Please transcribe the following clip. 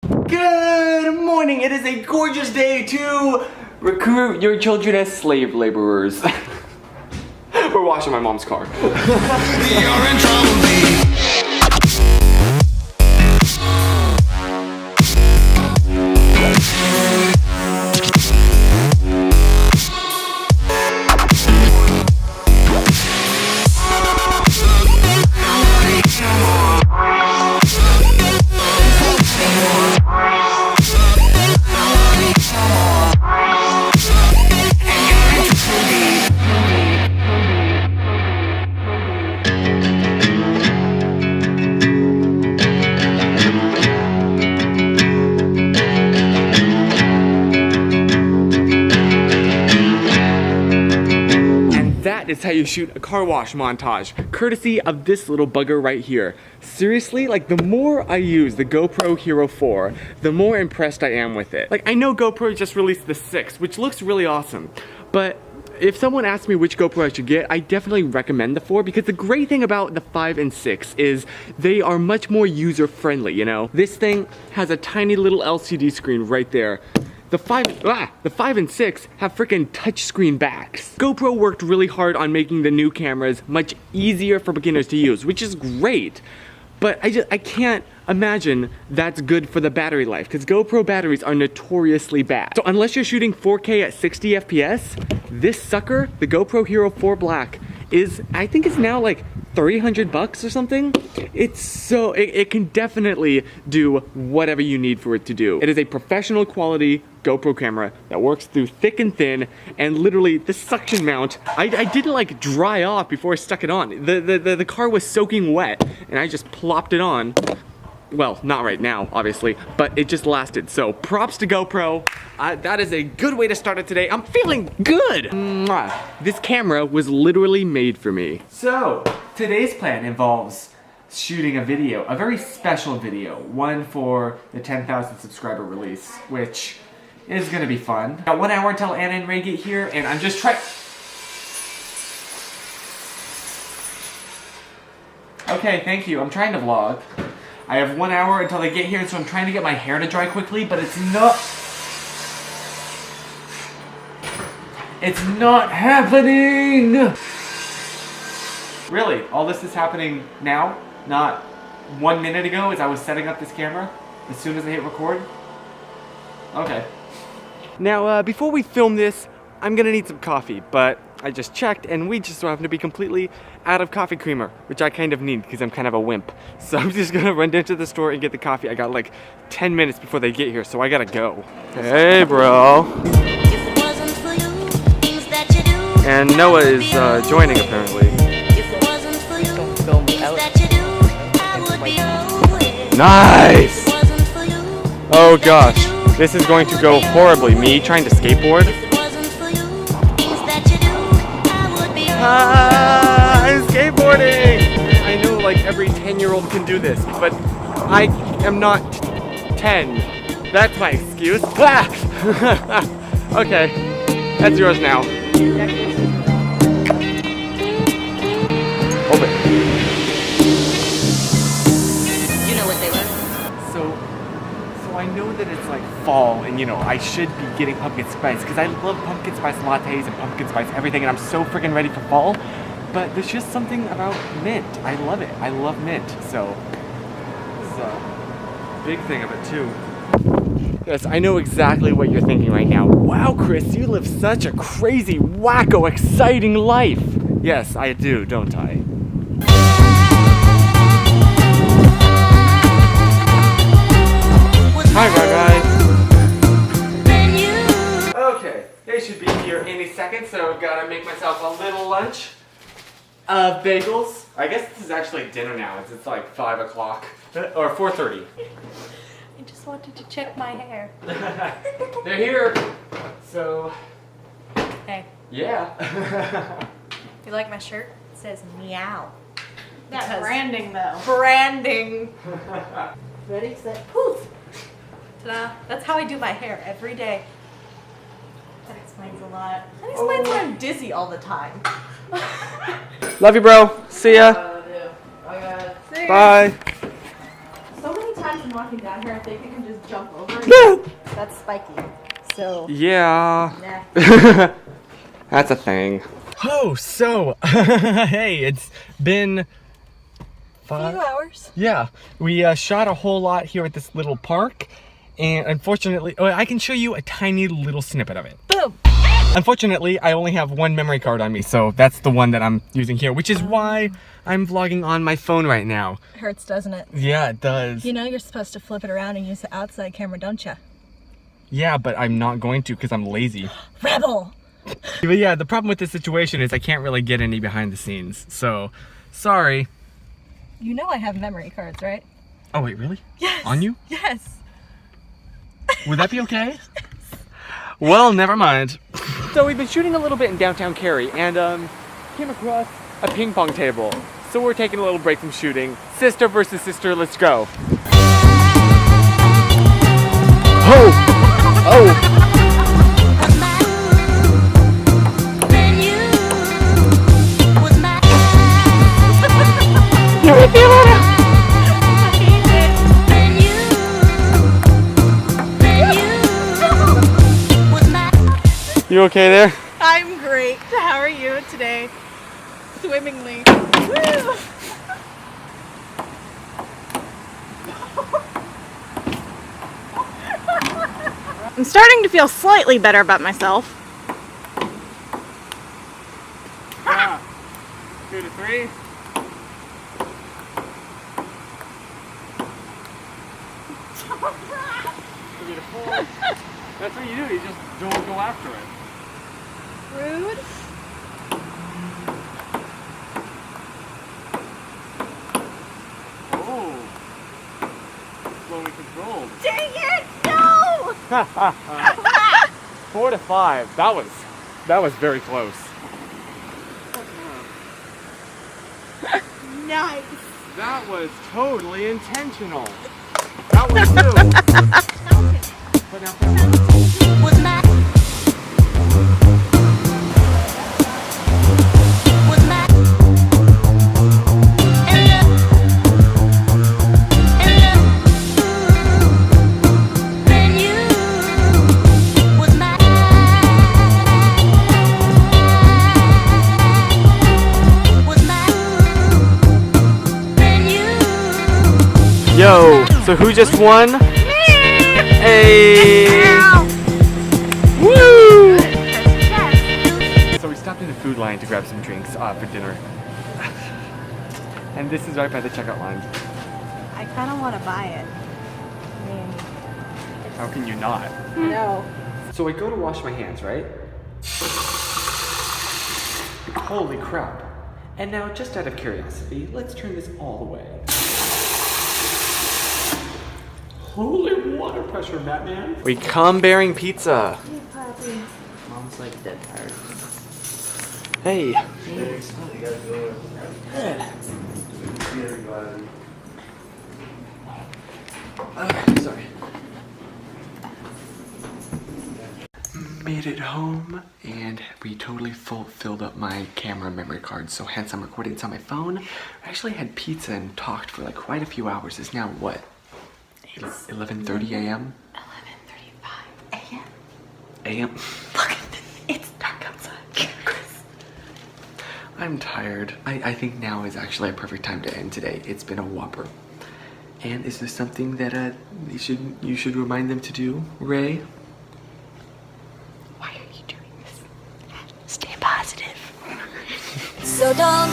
Good morning! It is a gorgeous day to recruit your children as slave laborers. We're washing my mom's car. We are in trouble, baby. Is how you shoot a car wash montage, courtesy of this little bugger right here. Seriously, like the more I use the GoPro Hero 4, the more impressed I am with it. Like I know GoPro just released the 6, which looks really awesome, but if someone asks me which GoPro I should get, I definitely recommend the 4 because the great thing about the 5 and 6 is they are much more user-friendly, you know? This thing has a tiny little LCD screen right there. The 5 and 6 have freaking touchscreen backs. GoPro worked really hard on making the new cameras much easier for beginners to use, which is great. But I can't imagine that's good for the battery life, because GoPro batteries are notoriously bad. So unless you're shooting 4K at 60 FPS, this sucker, the GoPro Hero 4 Black, I think it's now like 300 bucks or something. It can definitely do whatever you need for it to do. It is a professional quality GoPro camera that works through thick and thin, and literally the suction mount, I didn't like dry off before I stuck it on. The car was soaking wet and I just plopped it on. Well, not right now, obviously, but it just lasted. So props to GoPro. That is a good way to start it today. I'm feeling good. Mwah. This camera was literally made for me. So today's plan involves shooting a video, a very special video, one for the 10,000 subscriber release, which is gonna be fun. Got 1 hour until Anna and Ray get here, and I'm just trying. Okay, thank you. I'm trying to vlog. I have 1 hour until they get here, so I'm trying to get my hair to dry quickly, but it's not happening! Really, all this is happening now, not 1 minute ago as I was setting up this camera, as soon as I hit record? Okay. Now, before we film this, I'm gonna need some coffee, but I just checked and we just so happen to be completely out of coffee creamer, which I kind of need because I'm kind of a wimp. So I'm just gonna run down to the store and get the coffee. I got like 10 minutes before they get here, so I gotta go. Hey, bro. And Noah is joining apparently. Nice! Oh gosh, this is going to go horribly. Me trying to skateboard. I'm skateboarding! I know like every 10-year-old can do this, but I am not 10. That's my excuse. Okay, that's yours now. Open. You know what they were? So I know that it's like fall, and you know, I should be getting pumpkin spice, because I love pumpkin spice lattes and pumpkin spice everything, and I'm so freaking ready for fall, but there's just something about mint. I love it. I love mint, so this is a big thing of it too. Yes, I know exactly what you're thinking right now. Wow, Chris, you live such a crazy, wacko, exciting life. Yes, I do, don't I? Hi, guys. Okay, they should be here any second, so I've got to make myself a little lunch of bagels. I guess this is actually dinner now. It's like 5 o'clock or 4:30. I just wanted to check my hair. They're here. So. Hey. Yeah. You like my shirt? It says meow. That branding though. Branding. Ready, set, poof. Ta-da. That's how I do my hair every day. That explains a lot. That explains why I'm dizzy all the time. Love you, bro. See ya. See ya. Bye. So many times in watching nothing down here. If they can just jump over it, that's spiky. So, Yeah. nah. That's a thing. Oh, so, hey, it's been Few hours. Yeah, we shot a whole lot here at this little park, and unfortunately, I can show you a tiny little snippet of it. Boom. Unfortunately, I only have one memory card on me, so that's the one that I'm using here, which is why I'm vlogging on my phone right now. Hurts, doesn't it? Yeah, it does. You know you're supposed to flip it around and use the outside camera, don't you? Yeah, but I'm not going to because I'm lazy. Rebel! But yeah, the problem with this situation is I can't really get any behind the scenes, so sorry. You know I have memory cards, right? Oh wait, really? Yes. On you? Yes. Would that be okay? Well, never mind. So we've been shooting a little bit in downtown Cary and came across a ping pong table. So we're taking a little break from shooting. Sister versus sister, let's go. Oh! Oh! You okay there? I'm great. How are you today? Swimmingly. Woo! I'm starting to feel slightly better about myself. Yeah. 2 to 3. 3 to 4. That's what you do. You just don't go after it. Rude. Oh. Slowly controlled. Dang it! No! 4 to 5. That was very close. Nice. That was totally intentional. That was too. Put down, put down. Yo, so who just won? Hey! Woo! So we stopped in the food line to grab some drinks for dinner. And this is right by the checkout line. I kind of want to buy it. I mean, How can you not? no. So I go to wash my hands, right? Holy crap. And now, just out of curiosity, let's turn this all the way. Holy water pressure, Batman. We come bearing pizza. Mom's like dead tired. Hey. Sorry. Made it home, and we totally filled up my camera memory card, so hence I'm recording this on my phone. I actually had pizza and talked for like quite a few hours. It's now what? 11:30 a.m.? 11:35 a.m. a.m. Look at this. It's dark outside. Chris. I'm tired. I think now is actually a perfect time to end today. It's been a whopper. And is there something that you should remind them to do, Ray? Why are you doing this? Stay positive. So don't